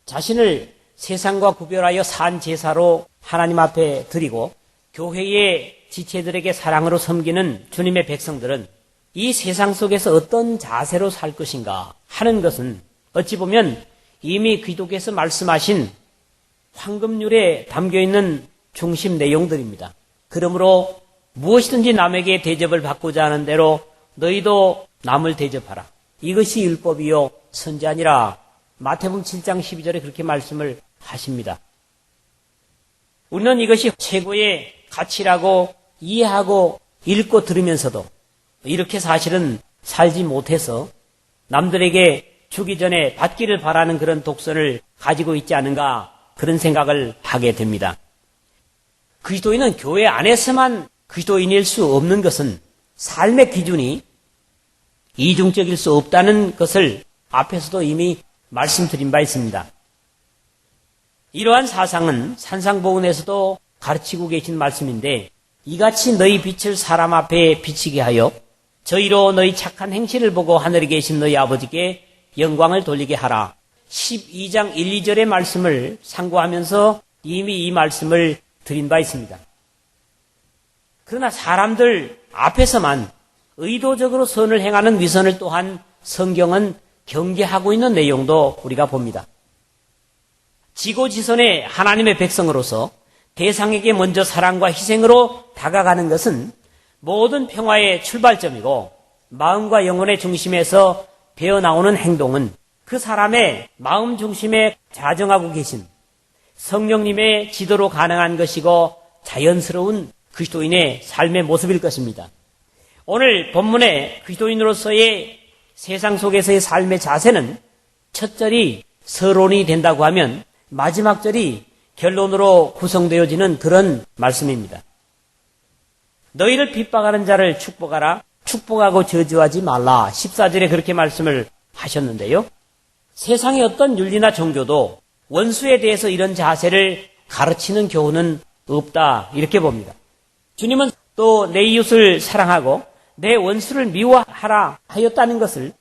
자신을 세상과 구별하여 산 제사로 하나님 앞에 드리고 교회의 지체들에게 사랑으로 섬기는 주님의 백성들은 이 세상 속에서 어떤 자세로 살 것인가 하는 것은 어찌 보면 이미 기독교에서 말씀하신 황금률에 담겨있는 중심 내용들입니다. 그러므로 무엇이든지 남에게 대접을 받고자 하는 대로 너희도 남을 대접하라. 이것이 율법이요 선지자니라. 마태복음 7장 12절에 그렇게 말씀을 하십니다. 우리는 이것이 최고의 가치라고 이해하고 읽고 들으면서도 이렇게 사실은 살지 못해서 남들에게 주기 전에 받기를 바라는 그런 독선을 가지고 있지 않은가 그런 생각을 하게 됩니다. 그리스도인은 교회 안에서만 그리스도인일 수 없는 것은 삶의 기준이 이중적일 수 없다는 것을 앞에서도 이미 말씀드린 바 있습니다. 이러한 사상은 산상보훈에서도 가르치고 계신 말씀인데 이같이 너희 빛을 사람 앞에 비치게 하여 저희로 너희 착한 행실을 보고 하늘에 계신 너희 아버지께 영광을 돌리게 하라. 12장 1, 2절의 말씀을 상고하면서 이미 이 말씀을 드린 바 있습니다. 그러나 사람들 앞에서만 의도적으로 선을 행하는 위선을 또한 성경은 경계하고 있는 내용도 우리가 봅니다. 지고지선의 하나님의 백성으로서 대상에게 먼저 사랑과 희생으로 다가가는 것은 모든 평화의 출발점이고 마음과 영혼의 중심에서 배어나오는 행동은 그 사람의 마음 중심에 자정하고 계신 성령님의 지도로 가능한 것이고 자연스러운 그리스도인의 삶의 모습일 것입니다. 오늘 본문의 그리스도인으로서의 세상 속에서의 삶의 자세는 첫 절이 서론이 된다고 하면 마지막 절이 결론으로 구성되어지는 그런 말씀입니다. 너희를 핍박하는 자를 축복하라. 축복하고 저주하지 말라. 14절에 그렇게 말씀을 하셨는데요. 세상의 어떤 윤리나 종교도 원수에 대해서 이런 자세를 가르치는 교훈은 없다. 이렇게 봅니다. 주님은 또 내 이웃을 사랑하고 내 원수를 미워하라 하였다는 것을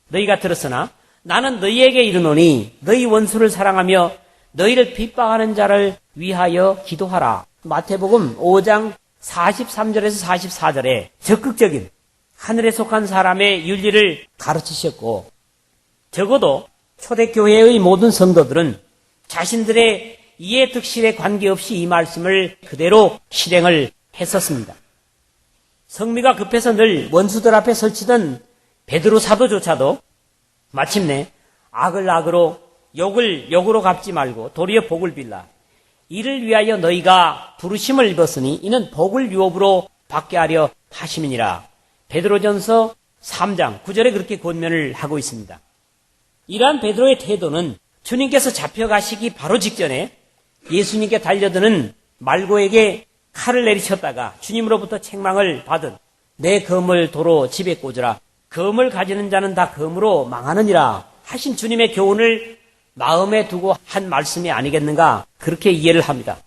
너희가 들었으나 나는 너희에게 이르노니 너희 원수를 사랑하며 너희를 핍박하는 자를 위하여 기도하라. 마태복음 5장 43절에서 44절에 적극적인 하늘에 속한 사람의 윤리를 가르치셨고 적어도 초대교회의 모든 성도들은 자신들의 이해 득실에 관계없이 이 말씀을 그대로 실행을 했었습니다. 성미가 급해서 늘 원수들 앞에 설치던 베드로 사도조차도 마침내 악을 악으로 욕을 욕으로 갚지 말고 도리어 복을 빌라. 이를 위하여 너희가 부르심을 입었으니 이는 복을 유업으로 받게 하려 하심이니라. 베드로전서 3장 9절에 그렇게 권면을 하고 있습니다. 이러한 베드로의 태도는 주님께서 잡혀가시기 바로 직전에 예수님께 달려드는 말고에게 칼을 내리쳤다가 주님으로부터 책망을 받은 내 검을 도로 집에 꽂으라. 검을 가지는 자는 다 검으로 망하느니라 하신 주님의 교훈을 마음에 두고 한 말씀이 아니겠는가 그렇게 이해를 합니다.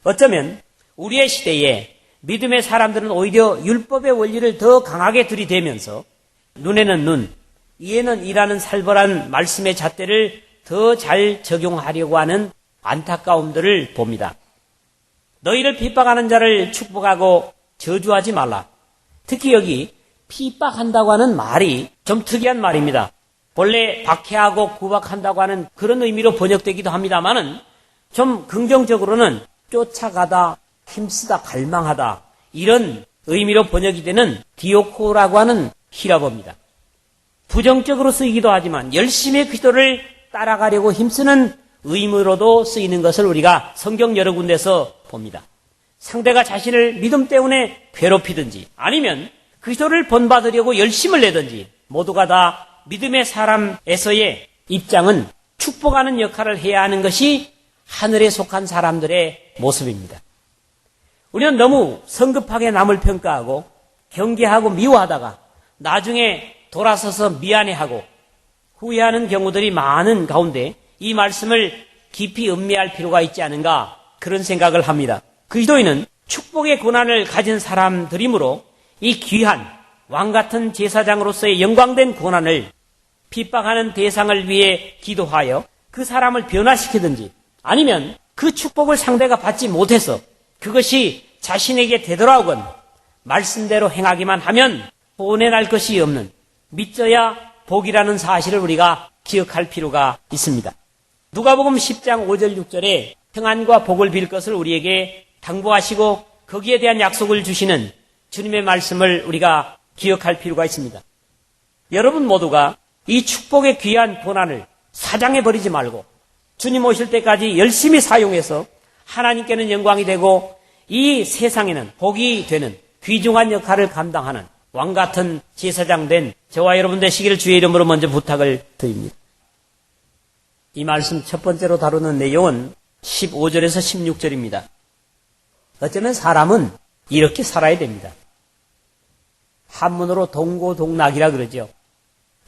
어쩌면 우리의 시대에 믿음의 사람들은 오히려 율법의 원리를 더 강하게 들이대면서 눈에는 눈, 이에는 이라는 살벌한 말씀의 잣대를 더 잘 적용하려고 하는 안타까움들을 봅니다. 너희를 핍박하는 자를 축복하고 저주하지 말라. 특히 여기 핍박한다고 하는 말이 좀 특이한 말입니다. 본래 박해하고 구박한다고 하는 그런 의미로 번역되기도 합니다만은 좀 긍정적으로는 쫓아가다, 힘쓰다, 갈망하다 이런 의미로 번역이 되는 디오코라고 하는 히라보입니다. 부정적으로 쓰이기도 하지만 열심히 그리스도를 따라가려고 힘쓰는 의미로도 쓰이는 것을 우리가 성경 여러 군데서 봅니다. 상대가 자신을 믿음 때문에 괴롭히든지 아니면 그리스도를 본받으려고 열심을 내든지 모두가 다 믿음의 사람에서의 입장은 축복하는 역할을 해야 하는 것이 하늘에 속한 사람들의 모습입니다. 우리는 너무 성급하게 남을 평가하고 경계하고 미워하다가 나중에 돌아서서 미안해하고 후회하는 경우들이 많은 가운데 이 말씀을 깊이 음미할 필요가 있지 않은가 그런 생각을 합니다. 그리스도인은 축복의 고난을 가진 사람들이므로 이 귀한 왕같은 제사장으로서의 영광된 고난을 핍박하는 대상을 위해 기도하여 그 사람을 변화시키든지 아니면 그 축복을 상대가 받지 못해서 그것이 자신에게 되돌아오건 말씀대로 행하기만 하면 혼에 날 것이 없는 믿져야 복이라는 사실을 우리가 기억할 필요가 있습니다. 누가복음 10장 5절 6절에 평안과 복을 빌 것을 우리에게 당부하시고 거기에 대한 약속을 주시는 주님의 말씀을 우리가 기억할 필요가 있습니다. 여러분 모두가 이 축복의 귀한 고난을 사장해버리지 말고 주님 오실 때까지 열심히 사용해서 하나님께는 영광이 되고 이 세상에는 복이 되는 귀중한 역할을 감당하는 왕같은 제사장 된 저와 여러분 되시기를 주의 이름으로 먼저 부탁을 드립니다. 이 말씀 첫 번째로 다루는 내용은 15절에서 16절입니다. 어쩌면 사람은 이렇게 살아야 됩니다. 한문으로 동고동락이라 그러죠.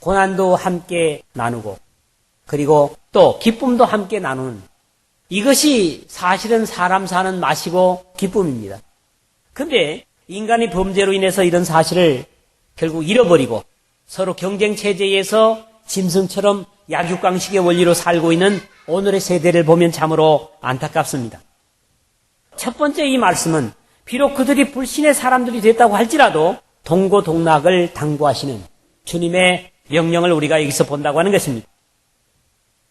고난도 함께 나누고 그리고 또 기쁨도 함께 나누는 이것이 사실은 사람 사는 맛이고 기쁨입니다. 그런데 인간이 범죄로 인해서 이런 사실을 결국 잃어버리고 서로 경쟁 체제에서 짐승처럼 약육강식의 원리로 살고 있는 오늘의 세대를 보면 참으로 안타깝습니다. 첫 번째 이 말씀은 비록 그들이 불신의 사람들이 됐다고 할지라도 동고동락을 당부하시는 주님의 명령을 우리가 여기서 본다고 하는 것입니다.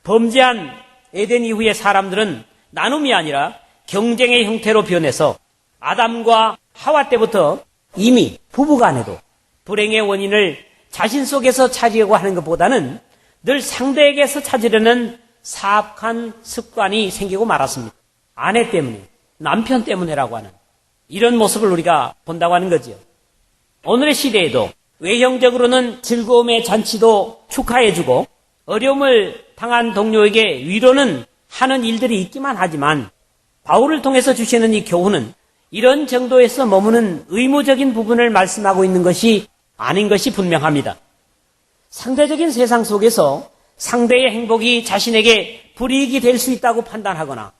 범죄한 에덴 이후의 사람들은 나눔이 아니라 경쟁의 형태로 변해서 아담과 하와 때부터 이미 부부간에도 불행의 원인을 자신 속에서 찾으려고 하는 것보다는 늘 상대에게서 찾으려는 사악한 습관이 생기고 말았습니다. 아내 때문에, 남편 때문에라고 하는 이런 모습을 우리가 본다고 하는 거죠. 오늘의 시대에도 외형적으로는 즐거움의 잔치도 축하해주고 어려움을 당한 동료에게 위로는 하는 일들이 있기만 하지만 바울을 통해서 주시는 이 교훈은 이런 정도에서 머무는 의무적인 부분을 말씀하고 있는 것이 아닌 것이 분명합니다. 상대적인 세상 속에서 상대의 행복이 자신에게 불이익이 될 수 있다고 판단하거나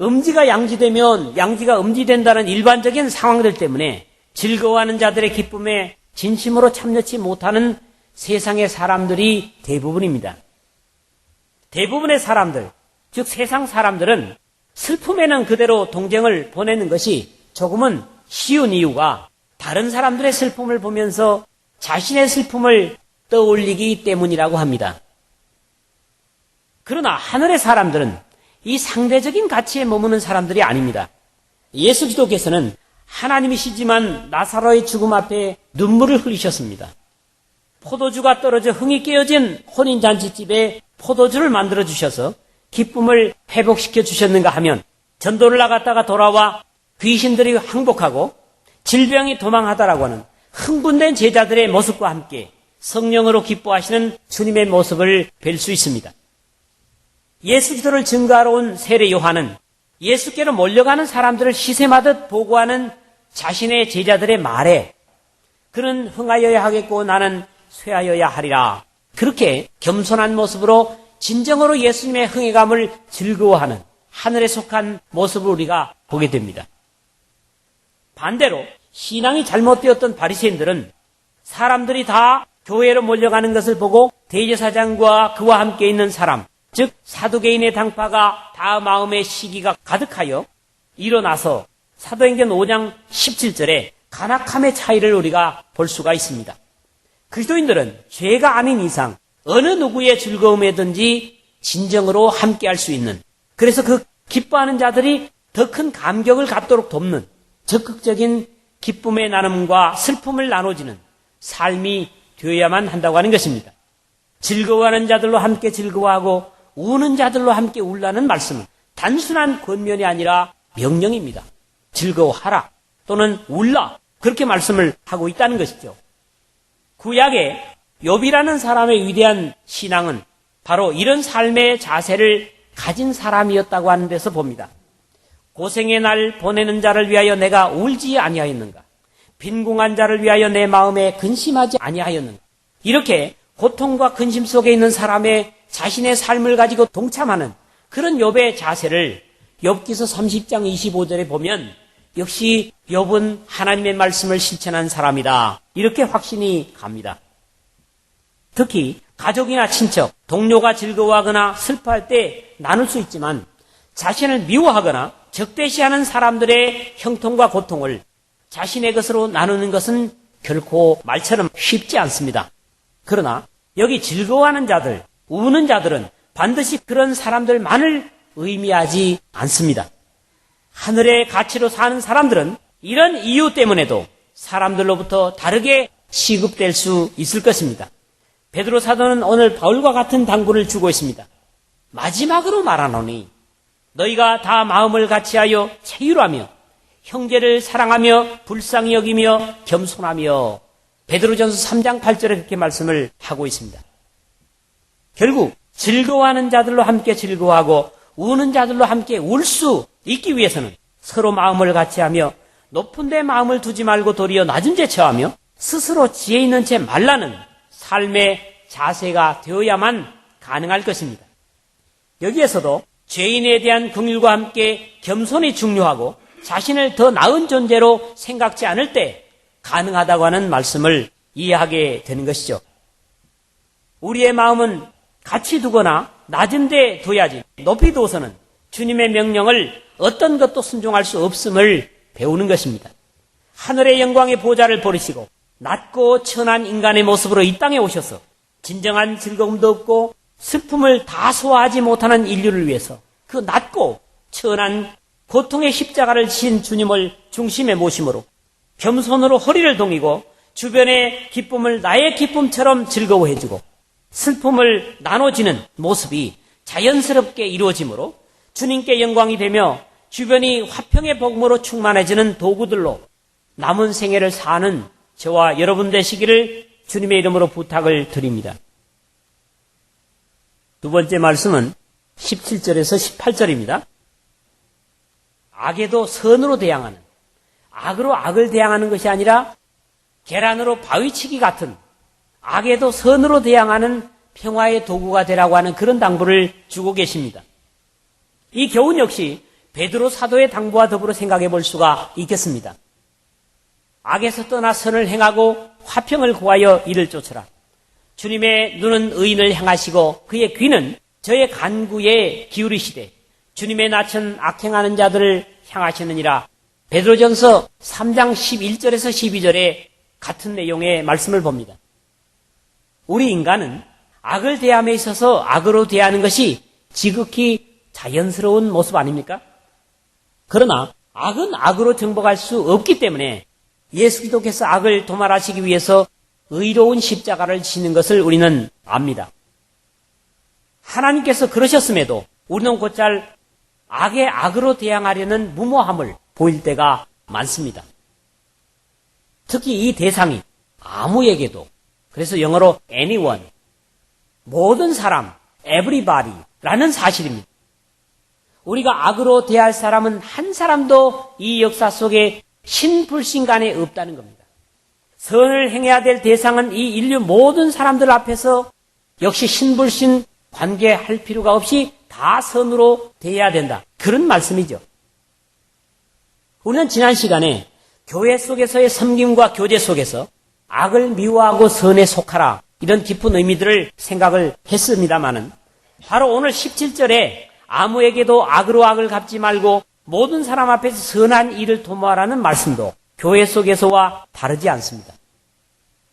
음지가 양지되면 양지가 음지된다는 일반적인 상황들 때문에 즐거워하는 자들의 기쁨에 진심으로 참여치 못하는 세상의 사람들이 대부분입니다. 대부분의 사람들, 즉 세상 사람들은 슬픔에는 그대로 동정을 보내는 것이 조금은 쉬운 이유가 다른 사람들의 슬픔을 보면서 자신의 슬픔을 떠올리기 때문이라고 합니다. 그러나 하늘의 사람들은 이 상대적인 가치에 머무는 사람들이 아닙니다. 예수 기도께서는 하나님이시지만 나사로의 죽음 앞에 눈물을 흘리셨습니다. 포도주가 떨어져 흥이 깨어진 혼인잔치집에 포도주를 만들어 주셔서 기쁨을 회복시켜 주셨는가 하면 전도를 나갔다가 돌아와 귀신들이 항복하고 질병이 도망하다라고 하는 흥분된 제자들의 모습과 함께 성령으로 기뻐하시는 주님의 모습을 뵐 수 있습니다. 예수 기도를 증거하러 온 세례 요한은 예수께로 몰려가는 사람들을 시샘하듯 보고하는 자신의 제자들의 말에 그는 흥하여야 하겠고 나는 쇠하여야 하리라. 그렇게 겸손한 모습으로 진정으로 예수님의 흥해감을 즐거워하는 하늘에 속한 모습을 우리가 보게 됩니다. 반대로 신앙이 잘못되었던 바리새인들은 사람들이 다 교회로 몰려가는 것을 보고 대제사장과 그와 함께 있는 사람, 즉 사두개인의 당파가 다 마음의 시기가 가득하여 일어나서 사도행전 5장 17절에 간악함의 차이를 우리가 볼 수가 있습니다. 그리스도인들은 죄가 아닌 이상 어느 누구의 즐거움에든지 진정으로 함께할 수 있는, 그래서 그 기뻐하는 자들이 더 큰 감격을 갖도록 돕는 적극적인 기쁨의 나눔과 슬픔을 나눠지는 삶이 되어야만 한다고 하는 것입니다. 즐거워하는 자들로 함께 즐거워하고 우는 자들로 함께 울라는 말씀은 단순한 권면이 아니라 명령입니다. 즐거워하라 또는 울라, 그렇게 말씀을 하고 있다는 것이죠. 구약의 욥이라는 사람의 위대한 신앙은 바로 이런 삶의 자세를 가진 사람이었다고 하는 데서 봅니다. 고생의 날 보내는 자를 위하여 내가 울지 아니하였는가? 빈궁한 자를 위하여 내 마음에 근심하지 아니하였는가? 이렇게 고통과 근심 속에 있는 사람의 자신의 삶을 가지고 동참하는 그런 욥의 자세를 욥기서 30장 25절에 보면 역시 욥은 하나님의 말씀을 실천한 사람이다, 이렇게 확신이 갑니다. 특히 가족이나 친척, 동료가 즐거워하거나 슬퍼할 때 나눌 수 있지만 자신을 미워하거나 적대시하는 사람들의 형통과 고통을 자신의 것으로 나누는 것은 결코 말처럼 쉽지 않습니다. 그러나 여기 즐거워하는 자들, 우는 자들은 반드시 그런 사람들만을 의미하지 않습니다. 하늘의 가치로 사는 사람들은 이런 이유 때문에도 사람들로부터 다르게 취급될 수 있을 것입니다. 베드로 사도는 오늘 바울과 같은 당부를 주고 있습니다. 마지막으로 말하노니 너희가 다 마음을 같이하여 체휼하며 형제를 사랑하며 불쌍히 여기며 겸손하며 베드로전서 3장 8절에 그렇게 말씀을 하고 있습니다. 결국 즐거워하는 자들로 함께 즐거워하고 우는 자들로 함께 울 수 있기 위해서는 서로 마음을 같이하며 높은 데 마음을 두지 말고 도리어 낮은 데 처하며 스스로 지혜 있는 채 말라는 삶의 자세가 되어야만 가능할 것입니다. 여기에서도 죄인에 대한 긍휼과 함께 겸손이 중요하고 자신을 더 나은 존재로 생각지 않을 때 가능하다고 하는 말씀을 이해하게 되는 것이죠. 우리의 마음은 같이 두거나 낮은 데 둬야지 높이 둬서는 주님의 명령을 어떤 것도 순종할 수 없음을 배우는 것입니다. 하늘의 영광의 보좌를 버리시고 낮고 천한 인간의 모습으로 이 땅에 오셔서 진정한 즐거움도 없고 슬픔을 다 소화하지 못하는 인류를 위해서 그 낮고 천한 고통의 십자가를 지신 주님을 중심에 모심으로 겸손으로 허리를 동이고 주변의 기쁨을 나의 기쁨처럼 즐거워해주고 슬픔을 나눠지는 모습이 자연스럽게 이루어지므로 주님께 영광이 되며 주변이 화평의 복음으로 충만해지는 도구들로 남은 생애를 사는 저와 여러분 되시기를 주님의 이름으로 부탁을 드립니다. 두 번째 말씀은 17절에서 18절입니다. 악에도 선으로 대항하는, 악으로 악을 대항하는 것이 아니라 계란으로 바위치기 같은 악에도 선으로 대항하는 평화의 도구가 되라고 하는 그런 당부를 주고 계십니다. 이 교훈 역시 베드로 사도의 당부와 더불어 생각해 볼 수가 있겠습니다. 악에서 떠나 선을 행하고 화평을 구하여 이를 쫓으라. 주님의 눈은 의인을 향하시고 그의 귀는 저의 간구에 기울이시되 주님의 낯은 악행하는 자들을 향하시느니라. 베드로전서 3장 11절에서 12절에 같은 내용의 말씀을 봅니다. 우리 인간은 악을 대함에 있어서 악으로 대하는 것이 지극히 자연스러운 모습 아닙니까? 그러나 악은 악으로 정복할 수 없기 때문에 예수 그리스도께서 악을 도말하시기 위해서 의로운 십자가를 지는 것을 우리는 압니다. 하나님께서 그러셨음에도 우리는 곧잘 악의 악으로 대항하려는 무모함을 보일 때가 많습니다. 특히 이 대상이 아무에게도, 그래서 영어로 anyone, 모든 사람, everybody라는 사실입니다. 우리가 악으로 대할 사람은 한 사람도 이 역사 속에 신불신간에 없다는 겁니다. 선을 행해야 될 대상은 이 인류 모든 사람들 앞에서 역시 신불신 관계할 필요가 없이 다 선으로 대해야 된다. 그런 말씀이죠. 우리는 지난 시간에 교회 속에서의 섬김과 교제 속에서 악을 미워하고 선에 속하라 이런 깊은 의미들을 생각을 했습니다마는 바로 오늘 17절에 아무에게도 악으로 악을 갚지 말고 모든 사람 앞에서 선한 일을 도모하라는 말씀도 교회 속에서와 다르지 않습니다.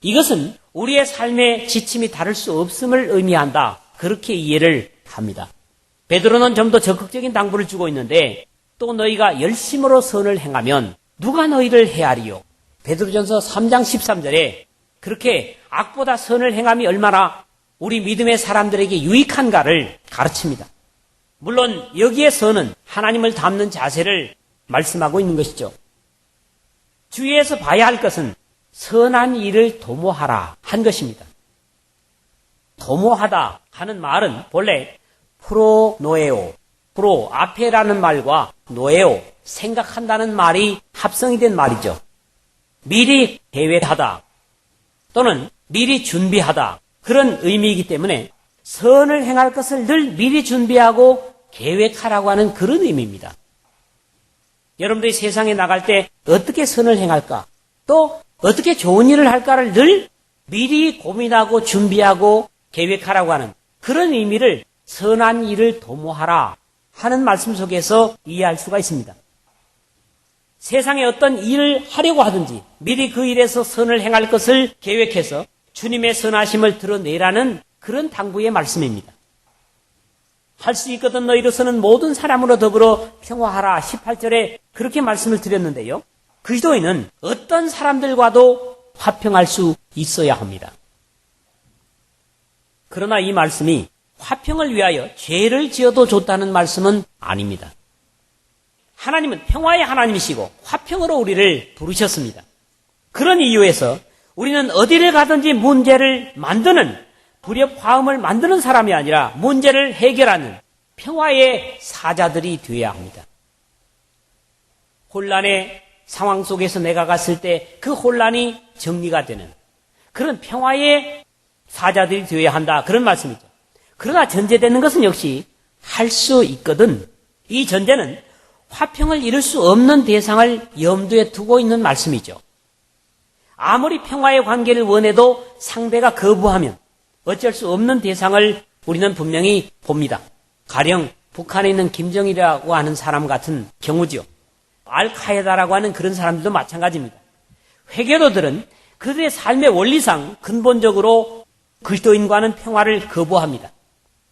이것은 우리의 삶의 지침이 다를 수 없음을 의미한다. 그렇게 이해를 합니다. 베드로는 좀 더 적극적인 당부를 주고 있는데 또 너희가 열심으로 선을 행하면 누가 너희를 헤아리요? 베드로전서 3장 13절에 그렇게 악보다 선을 행함이 얼마나 우리 믿음의 사람들에게 유익한가를 가르칩니다. 물론 여기에 선은 하나님을 닮는 자세를 말씀하고 있는 것이죠. 주위에서 봐야 할 것은 선한 일을 도모하라 한 것입니다. 도모하다 하는 말은 본래 프로노에오, 프로 앞에라는 말과 노에오, 생각한다는 말이 합성이 된 말이죠. 미리 계획하다 또는 미리 준비하다 그런 의미이기 때문에 선을 행할 것을 늘 미리 준비하고 계획하라고 하는 그런 의미입니다. 여러분들이 세상에 나갈 때 어떻게 선을 행할까 또 어떻게 좋은 일을 할까를 늘 미리 고민하고 준비하고 계획하라고 하는 그런 의미를 선한 일을 도모하라 하는 말씀 속에서 이해할 수가 있습니다. 세상에 어떤 일을 하려고 하든지 미리 그 일에서 선을 행할 것을 계획해서 주님의 선하심을 드러내라는 그런 당부의 말씀입니다. 할 수 있거든 너희로서는 모든 사람으로 더불어 평화하라 18절에 그렇게 말씀을 드렸는데요. 그리스도인은 어떤 사람들과도 화평할 수 있어야 합니다. 그러나 이 말씀이 화평을 위하여 죄를 지어도 좋다는 말씀은 아닙니다. 하나님은 평화의 하나님이시고 화평으로 우리를 부르셨습니다. 그런 이유에서 우리는 어디를 가든지 문제를 만드는 불협화음을 만드는 사람이 아니라 문제를 해결하는 평화의 사자들이 되어야 합니다. 혼란의 상황 속에서 내가 갔을 때 그 혼란이 정리가 되는 그런 평화의 사자들이 되어야 한다. 그런 말씀이죠. 그러나 전제되는 것은 역시 할 수 있거든. 이 전제는 화평을 이룰 수 없는 대상을 염두에 두고 있는 말씀이죠. 아무리 평화의 관계를 원해도 상대가 거부하면 어쩔 수 없는 대상을 우리는 분명히 봅니다. 가령 북한에 있는 김정일이라고 하는 사람 같은 경우죠. 알카에다라고 하는 그런 사람들도 마찬가지입니다. 회계도들은 그들의 삶의 원리상 근본적으로 그리스도인과는 평화를 거부합니다.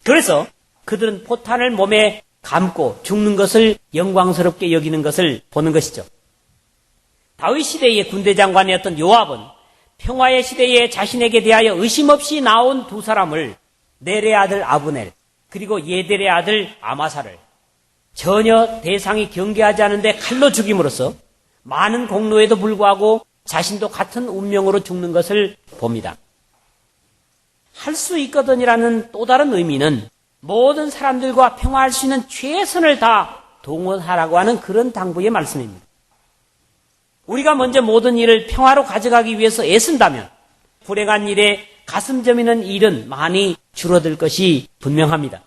그래서 그들은 포탄을 몸에 감고 죽는 것을 영광스럽게 여기는 것을 보는 것이죠. 다윗 시대의 군대 장관이었던 요압은 평화의 시대에 자신에게 대하여 의심 없이 나온 두 사람을 넬의 아들 아브넬 그리고 예델의 아들 아마사를 전혀 대상이 경계하지 않은데 칼로 죽임으로써 많은 공로에도 불구하고 자신도 같은 운명으로 죽는 것을 봅니다. 할 수 있거든이라는 또 다른 의미는 모든 사람들과 평화할 수 있는 최선을 다 동원하라고 하는 그런 당부의 말씀입니다. 우리가 먼저 모든 일을 평화로 가져가기 위해서 애쓴다면 불행한 일에 가슴 저미는 일은 많이 줄어들 것이 분명합니다.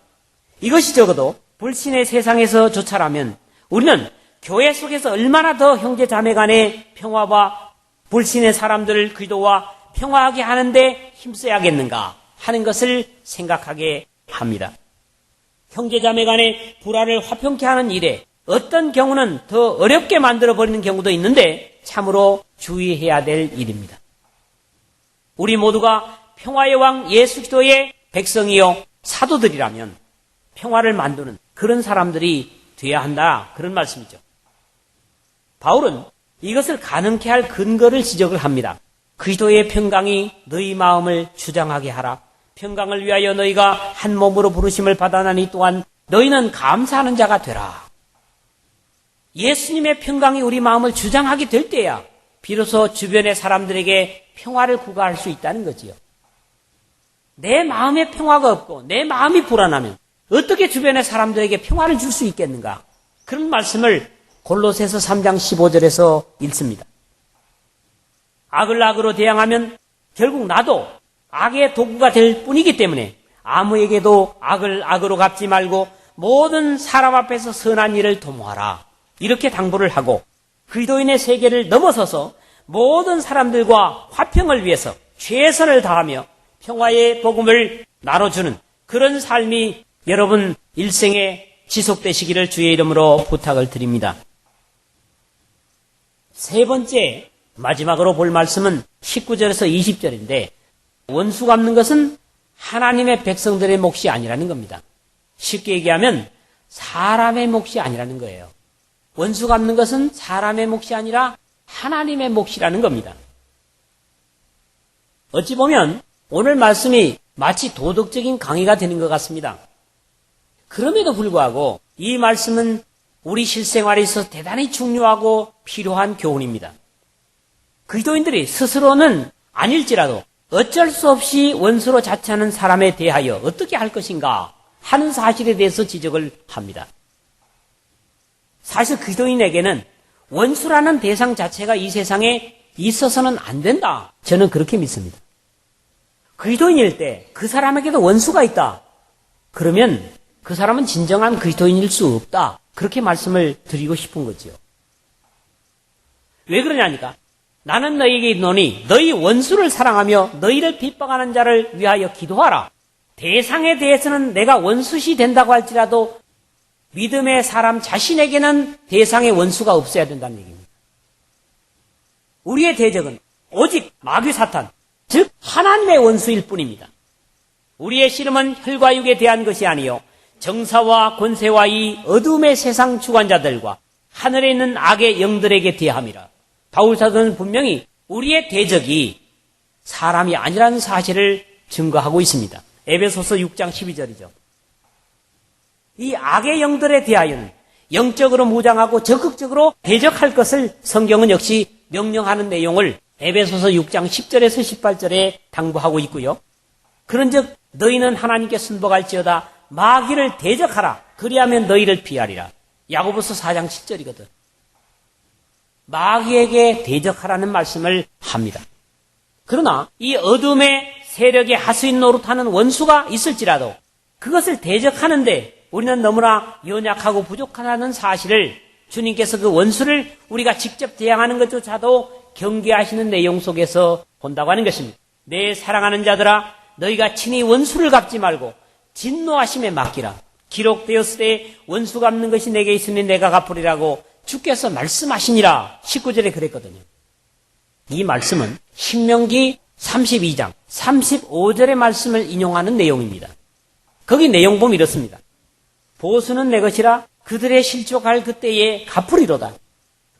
이것이 적어도 불신의 세상에서 조차라면 우리는 교회 속에서 얼마나 더 형제 자매 간의 평화와 불신의 사람들을 그리스도와 평화하게 하는데 힘써야겠는가 하는 것을 생각하게 합니다. 형제 자매 간의 불화를 화평케 하는 일에 어떤 경우는 더 어렵게 만들어버리는 경우도 있는데 참으로 주의해야 될 일입니다. 우리 모두가 평화의 왕 예수 그리스도의 백성이요 사도들이라면 평화를 만드는 그런 사람들이 되어야 한다. 그런 말씀이죠. 바울은 이것을 가능케 할 근거를 지적을 합니다. 그리스도의 평강이 너희 마음을 주장하게 하라. 평강을 위하여 너희가 한 몸으로 부르심을 받아나니 또한 너희는 감사하는 자가 되라. 예수님의 평강이 우리 마음을 주장하게 될 때야 비로소 주변의 사람들에게 평화를 구가할 수 있다는 거지요. 내 마음에 평화가 없고 내 마음이 불안하면 어떻게 주변의 사람들에게 평화를 줄 수 있겠는가? 그런 말씀을 골로새서 3장 15절에서 읽습니다. 악을 악으로 대항하면 결국 나도 악의 도구가 될 뿐이기 때문에 아무에게도 악을 악으로 갚지 말고 모든 사람 앞에서 선한 일을 도모하라. 이렇게 당부를 하고 그리스도인의 세계를 넘어서서 모든 사람들과 화평을 위해서 최선을 다하며 평화의 복음을 나눠주는 그런 삶이 여러분 일생에 지속되시기를 주의 이름으로 부탁을 드립니다. 세 번째 마지막으로 볼 말씀은 19절에서 20절인데 원수 갚는 것은 하나님의 백성들의 몫이 아니라는 겁니다. 쉽게 얘기하면 사람의 몫이 아니라는 거예요. 원수 갚는 것은 사람의 몫이 아니라 하나님의 몫이라는 겁니다. 어찌 보면 오늘 말씀이 마치 도덕적인 강의가 되는 것 같습니다. 그럼에도 불구하고 이 말씀은 우리 실생활에 있어서 대단히 중요하고 필요한 교훈입니다. 그리스도인들이 스스로는 아닐지라도 어쩔 수 없이 원수로 자처하는 사람에 대하여 어떻게 할 것인가 하는 사실에 대해서 지적을 합니다. 사실 그리스도인에게는 원수라는 대상 자체가 이 세상에 있어서는 안 된다. 저는 그렇게 믿습니다. 그리스도인일 때 그 사람에게도 원수가 있다. 그러면 그 사람은 진정한 그리스도인일 수 없다. 그렇게 말씀을 드리고 싶은 거지요. 왜 그러냐니까 나는 너희에게 이르노니 너희 원수를 사랑하며 너희를 핍박하는 자를 위하여 기도하라. 대상에 대해서는 내가 원수시 된다고 할지라도 믿음의 사람 자신에게는 대상의 원수가 없어야 된다는 얘기입니다. 우리의 대적은 오직 마귀 사탄, 즉 하나님의 원수일 뿐입니다. 우리의 씨름은 혈과 육에 대한 것이 아니요 정사와 권세와 이 어둠의 세상 주관자들과 하늘에 있는 악의 영들에게 대함이라. 바울 사도는 분명히 우리의 대적이 사람이 아니라는 사실을 증거하고 있습니다. 에베소서 6장 12절이죠. 이 악의 영들에 대하여는 영적으로 무장하고 적극적으로 대적할 것을 성경은 역시 명령하는 내용을 에베소서 6장 10절에서 18절에 당부하고 있고요. 그런즉 너희는 하나님께 순복할지어다 마귀를 대적하라. 그리하면 너희를 피하리라. 야고보서 4장 7절이거든. 마귀에게 대적하라는 말씀을 합니다. 그러나 이 어둠의 세력의 하수인 노릇하는 원수가 있을지라도 그것을 대적하는데 우리는 너무나 연약하고 부족하다는 사실을 주님께서 그 원수를 우리가 직접 대항하는 것조차도 경계하시는 내용 속에서 본다고 하는 것입니다. 내 사랑하는 자들아 너희가 친히 원수를 갚지 말고 진노하심에 맡기라. 기록되었을 때 원수 갚는 것이 내게 있으니 내가 갚으리라고 주께서 말씀하시니라. 19절에 그랬거든요. 이 말씀은 신명기 32장 35절의 말씀을 인용하는 내용입니다. 거기 내용 보면 이렇습니다. 보수는 내 것이라 그들의 실족할 그때에 갚으리로다.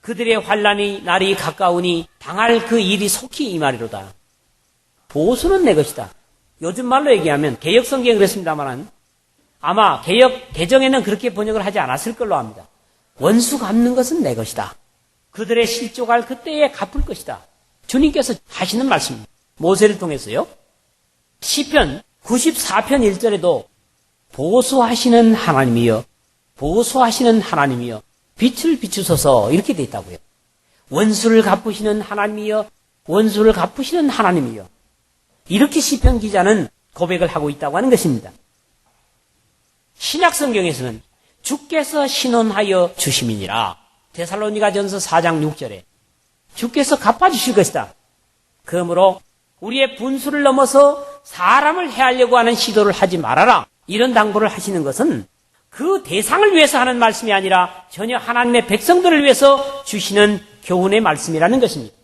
그들의 환난이 날이 가까우니 당할 그 일이 속히 임하리로다. 보수는 내 것이다. 요즘 말로 얘기하면 개역성경이 그랬습니다만 아마 개역 개정에는 그렇게 번역을 하지 않았을 걸로 합니다. 원수 갚는 것은 내 것이다. 그들의 실족할 그때에 갚을 것이다. 주님께서 하시는 말씀입니다. 모세를 통해서요. 시편 94편 1절에도 보수하시는 하나님이여 보수하시는 하나님이여 빛을 비추소서 이렇게 돼 있다고요. 원수를 갚으시는 하나님이여 원수를 갚으시는 하나님이여 이렇게 시편 기자는 고백을 하고 있다고 하는 것입니다. 신약 성경에서는 주께서 신원하여 주심이니라. 데살로니가전서 4장 6절에 주께서 갚아주실 것이다. 그러므로 우리의 분수를 넘어서 사람을 해하려고 하는 시도를 하지 말아라. 이런 당부를 하시는 것은 그 대상을 위해서 하는 말씀이 아니라 전혀 하나님의 백성들을 위해서 주시는 교훈의 말씀이라는 것입니다.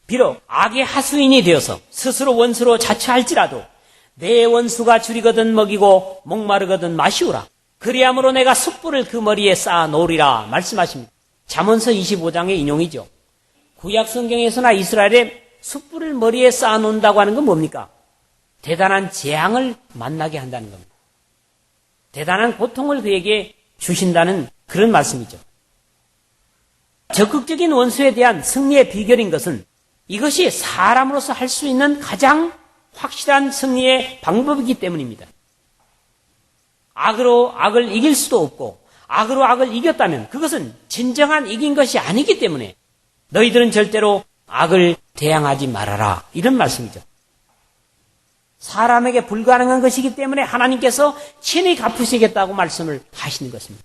비록 악의 하수인이 되어서 스스로 원수로 자처할지라도 내 원수가 줄이거든 먹이고 목마르거든 마시우라. 그리함으로 내가 숯불을 그 머리에 쌓아 놓으리라 말씀하십니다. 잠언서 25장의 인용이죠. 구약 성경에서나 이스라엘에 숯불을 머리에 쌓아 놓는다고 하는 건 뭡니까? 대단한 재앙을 만나게 한다는 겁니다. 대단한 고통을 그에게 주신다는 그런 말씀이죠. 적극적인 원수에 대한 승리의 비결인 것은 이것이 사람으로서 할 수 있는 가장 확실한 승리의 방법이기 때문입니다. 악으로 악을 이길 수도 없고 악으로 악을 이겼다면 그것은 진정한 이긴 것이 아니기 때문에 너희들은 절대로 악을 대항하지 말아라. 이런 말씀이죠. 사람에게 불가능한 것이기 때문에 하나님께서 친히 갚으시겠다고 말씀을 하시는 것입니다.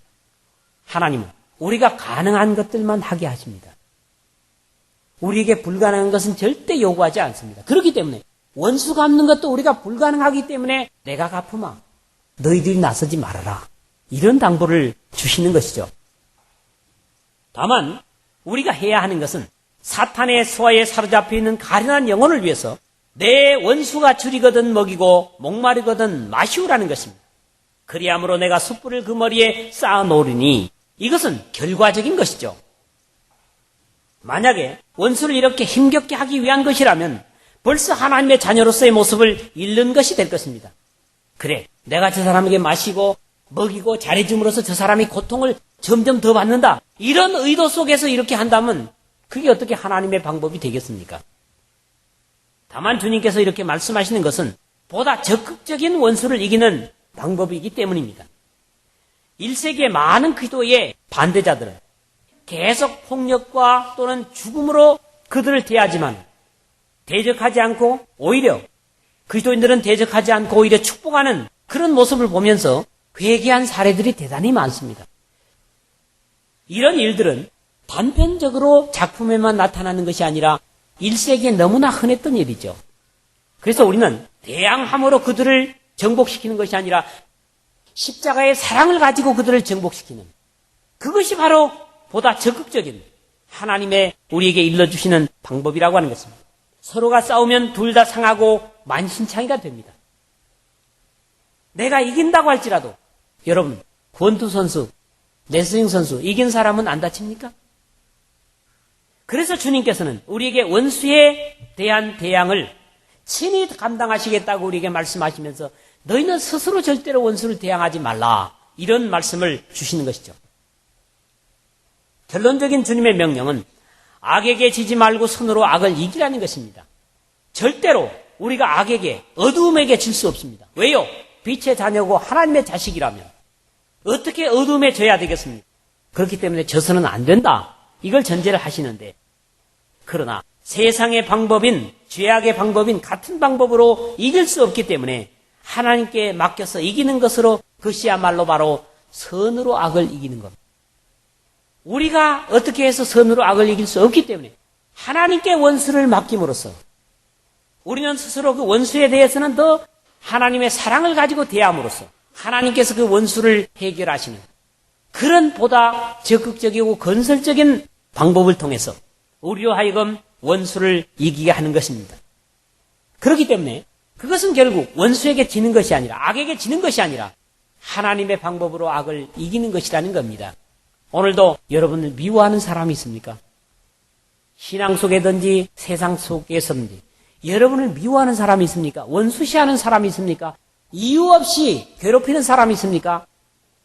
하나님은 우리가 가능한 것들만 하게 하십니다. 우리에게 불가능한 것은 절대 요구하지 않습니다. 그렇기 때문에 원수 갚는 것도 우리가 불가능하기 때문에 내가 갚으마 너희들이 나서지 말아라. 이런 당부를 주시는 것이죠. 다만 우리가 해야 하는 것은 사탄의 수하에 사로잡혀 있는 가련한 영혼을 위해서 내 원수가 줄이거든 먹이고 목마르거든 마시우라는 것입니다. 그리함으로 내가 숯불을 그 머리에 쌓아 놓으리니 이것은 결과적인 것이죠. 만약에 원수를 이렇게 힘겹게 하기 위한 것이라면 벌써 하나님의 자녀로서의 모습을 잃는 것이 될 것입니다. 그래, 내가 저 사람에게 마시고 먹이고 잘해줌으로써 저 사람이 고통을 점점 더 받는다. 이런 의도 속에서 이렇게 한다면 그게 어떻게 하나님의 방법이 되겠습니까? 다만 주님께서 이렇게 말씀하시는 것은 보다 적극적인 원수를 이기는 방법이기 때문입니다. 1세기의 많은 기도의 반대자들은 계속 폭력과 또는 죽음으로 그들을 대하지만 대적하지 않고 오히려 그리스도인들은 대적하지 않고 오히려 축복하는 그런 모습을 보면서 회개한 사례들이 대단히 많습니다. 이런 일들은 단편적으로 작품에만 나타나는 것이 아니라 1세기에 너무나 흔했던 일이죠. 그래서 우리는 대항함으로 그들을 정복시키는 것이 아니라 십자가의 사랑을 가지고 그들을 정복시키는, 그것이 바로 보다 적극적인 하나님의 우리에게 일러주시는 방법이라고 하는 것입니다. 서로가 싸우면 둘 다 상하고 만신창이가 됩니다. 내가 이긴다고 할지라도 여러분, 권투 선수, 레슬링 선수 이긴 사람은 안 다칩니까? 그래서 주님께서는 우리에게 원수에 대한 대항을 친히 감당하시겠다고 우리에게 말씀하시면서 너희는 스스로 절대로 원수를 대항하지 말라, 이런 말씀을 주시는 것이죠. 결론적인 주님의 명령은 악에게 지지 말고 선으로 악을 이기라는 것입니다. 절대로 우리가 악에게, 어두움에게 질 수 없습니다. 왜요? 빛의 자녀고 하나님의 자식이라면 어떻게 어두움에 져야 되겠습니까? 그렇기 때문에 져서는 안 된다, 이걸 전제를 하시는데, 그러나 세상의 방법인, 죄악의 방법인 같은 방법으로 이길 수 없기 때문에 하나님께 맡겨서 이기는 것으로, 그것이야말로 바로 선으로 악을 이기는 겁니다. 우리가 어떻게 해서 선으로 악을 이길 수 없기 때문에 하나님께 원수를 맡김으로써 우리는 스스로 그 원수에 대해서는 더 하나님의 사랑을 가지고 대함으로써 하나님께서 그 원수를 해결하시는 그런 보다 적극적이고 건설적인 방법을 통해서 우리로 하여금 원수를 이기게 하는 것입니다. 그렇기 때문에 그것은 결국 원수에게 지는 것이 아니라, 악에게 지는 것이 아니라 하나님의 방법으로 악을 이기는 것이라는 겁니다. 오늘도 여러분을 미워하는 사람이 있습니까? 신앙 속에든지 세상 속에서든지 여러분을 미워하는 사람이 있습니까? 원수시하는 사람이 있습니까? 이유 없이 괴롭히는 사람이 있습니까?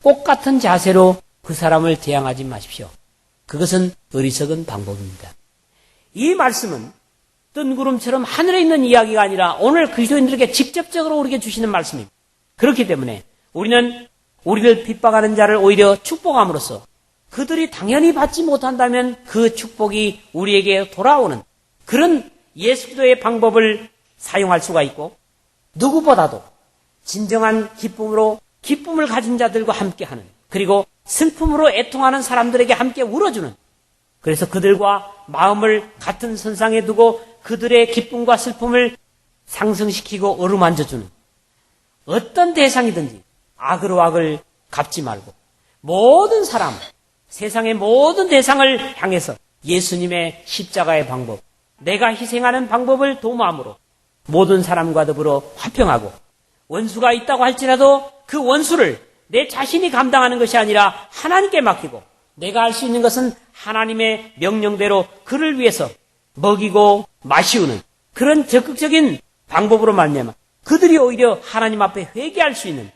꽃 같은 자세로 그 사람을 대항하지 마십시오. 그것은 어리석은 방법입니다. 이 말씀은 뜬구름처럼 하늘에 있는 이야기가 아니라 오늘 그리스도인들에게 직접적으로 우리에게 주시는 말씀입니다. 그렇기 때문에 우리는 우리를 핍박하는 자를 오히려 축복함으로써 그들이 당연히 받지 못한다면 그 축복이 우리에게 돌아오는 그런 예수 그리스도의 방법을 사용할 수가 있고, 누구보다도 진정한 기쁨으로 기쁨을 가진 자들과 함께하는, 그리고 슬픔으로 애통하는 사람들에게 함께 울어주는, 그래서 그들과 마음을 같은 선상에 두고 그들의 기쁨과 슬픔을 상승시키고 어루만져주는, 어떤 대상이든지 악으로 악을 갚지 말고 모든 사람, 세상의 모든 대상을 향해서 예수님의 십자가의 방법, 내가 희생하는 방법을 도모함으로 모든 사람과 더불어 화평하고, 원수가 있다고 할지라도 그 원수를 내 자신이 감당하는 것이 아니라 하나님께 맡기고, 내가 할 수 있는 것은 하나님의 명령대로 그를 위해서 먹이고 마시우는 그런 적극적인 방법으로 말미암아 그들이 오히려 하나님 앞에 회개할 수 있는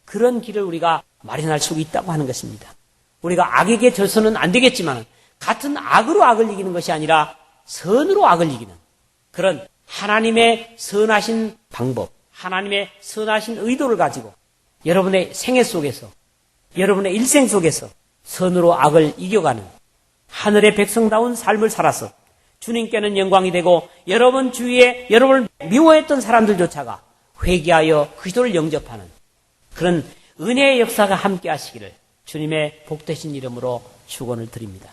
그런 길을 우리가 마련할 수 있다고 하는 것입니다. 우리가 악에게 져서는 안 되겠지만 같은 악으로 악을 이기는 것이 아니라 선으로 악을 이기는 그런 하나님의 선하신 방법, 하나님의 선하신 의도를 가지고 여러분의 생애 속에서, 여러분의 일생 속에서 선으로 악을 이겨가는 하늘의 백성다운 삶을 살아서 주님께는 영광이 되고, 여러분 주위에 여러분을 미워했던 사람들조차가 회개하여 그리스도를 영접하는 그런 은혜의 역사가 함께 하시기를 주님의 복되신 이름으로 축원을 드립니다.